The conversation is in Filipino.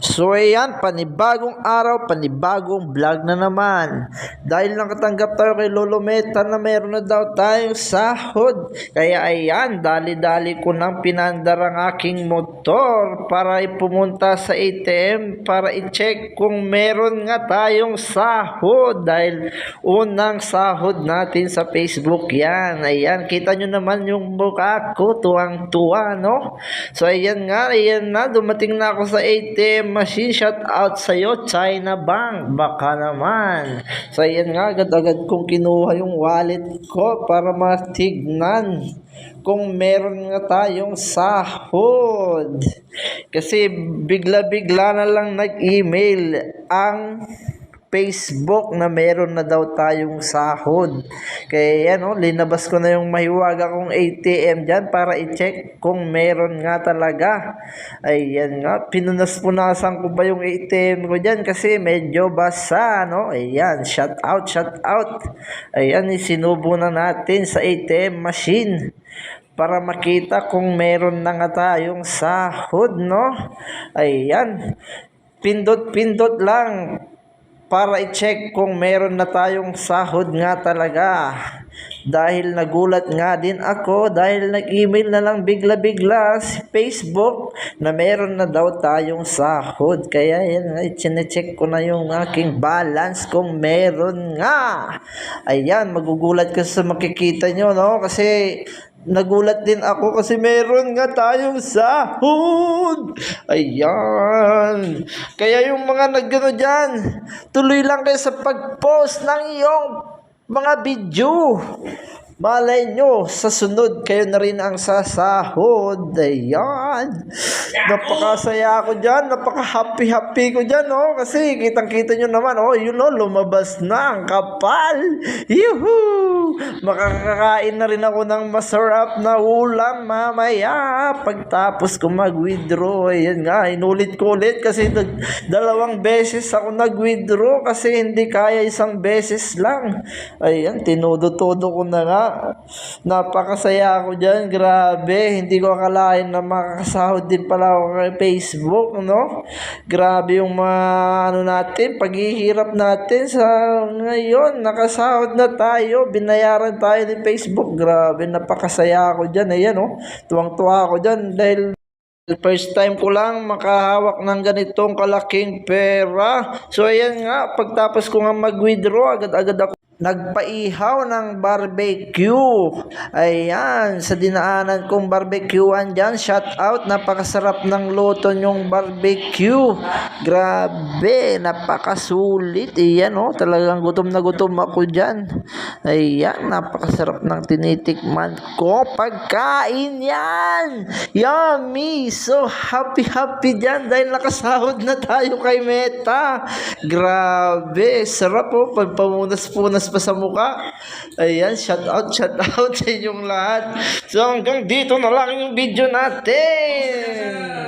So ayan, panibagong araw, panibagong vlog na naman. Dahil nakatanggap tayo kay Lolo Meta na meron na daw tayong sahod. Kaya ayan, dali-dali ko nang pinandar ang aking motor para pumunta sa ATM para i-check kung meron nga tayong sahod. Dahil unang sahod natin sa Facebook yan. Ayan, kita nyo naman yung mukha ko, tuwang-tuwa, no? So ayan nga, ayan na, dumating na ako sa ATM machine. Shout out sa'yo, China Bank, baka naman. So ayan nga, agad-agad kong kinuha yung wallet ko para matignan kung meron nga tayong sahod. Kasi bigla-bigla na lang nag-email ang Facebook na meron na daw tayong sahod. Kaya yan, linabas ko na yung mahiwaga kong ATM dyan para i-check kung meron nga talaga. Ayan nga, pinunas-punasan ko ba yung ATM ko dyan kasi medyo basa, no? Ayan, shout out. Ayan, isinubo na natin sa ATM machine para makita kung meron na nga tayong sahod, no? Ayan, pindot-pindot lang para i-check kung meron na tayong sahod nga talaga. Dahil nagulat nga din ako dahil nag-email na lang bigla-bigla si Facebook na meron na daw tayong sahod. Kaya yan, i-check ko na yung aking balance kung meron nga. Ayan, magugulat ka sa makikita nyo, no? Kasi nagulat din ako kasi meron nga tayong sahod. Ayan. Kaya yung mga naggano dyan, tuloy lang kayo sa pag-post ng iyong mga video. Malay nyo, sa sunod kayo na rin ang sasahod. Ayan. Napakasaya ako dyan. Napaka-happy ko dyan, oh. Kasi kitang-kita nyo naman, oh, yun, oh, lumabas na ang kapal. Yuhuu! Makakakain na rin ako ng masarap na ulam mamaya pagtapos ko mag-withdraw. Ayan nga, inulit ko ulit kasi dalawang beses ako nag-withdraw kasi hindi kaya isang beses lang. Ayan, tinudo-todo ko na nga. Napakasaya ako dyan, grabe. Hindi ko akalain na makakasahod din pala ako kay Facebook, no? Grabe yung mga natin, paghihirap natin sa ngayon, nakasahod na tayo, binayaran tayo ni Facebook. Grabe, napakasaya ako dyan. Ayan, oh, tuwang-tuwa ako dyan dahil first time ko lang makahawak ng ganitong kalaking pera. So ayan nga, pagtapos ko nga mag-withdraw, agad-agad ako nagpaihaw ng barbecue. Ayan, sa dinaanan kong barbecuean dyan, shout out, napakasarap ng luto nyong barbecue. Grabe, napakasulit. Ayan, oh, talagang gutom na gutom ako dyan. Ayan, napakasarap ng tinitikman ko. Pagkain yan. Yummy. So happy dyan dahil nakasahod na tayo kay Meta. Grabe, sarap, oh, pagpamunas-punas pa sa mukha. Ayan, shout out sa inyong lahat. So hanggang dito na lang yung video natin.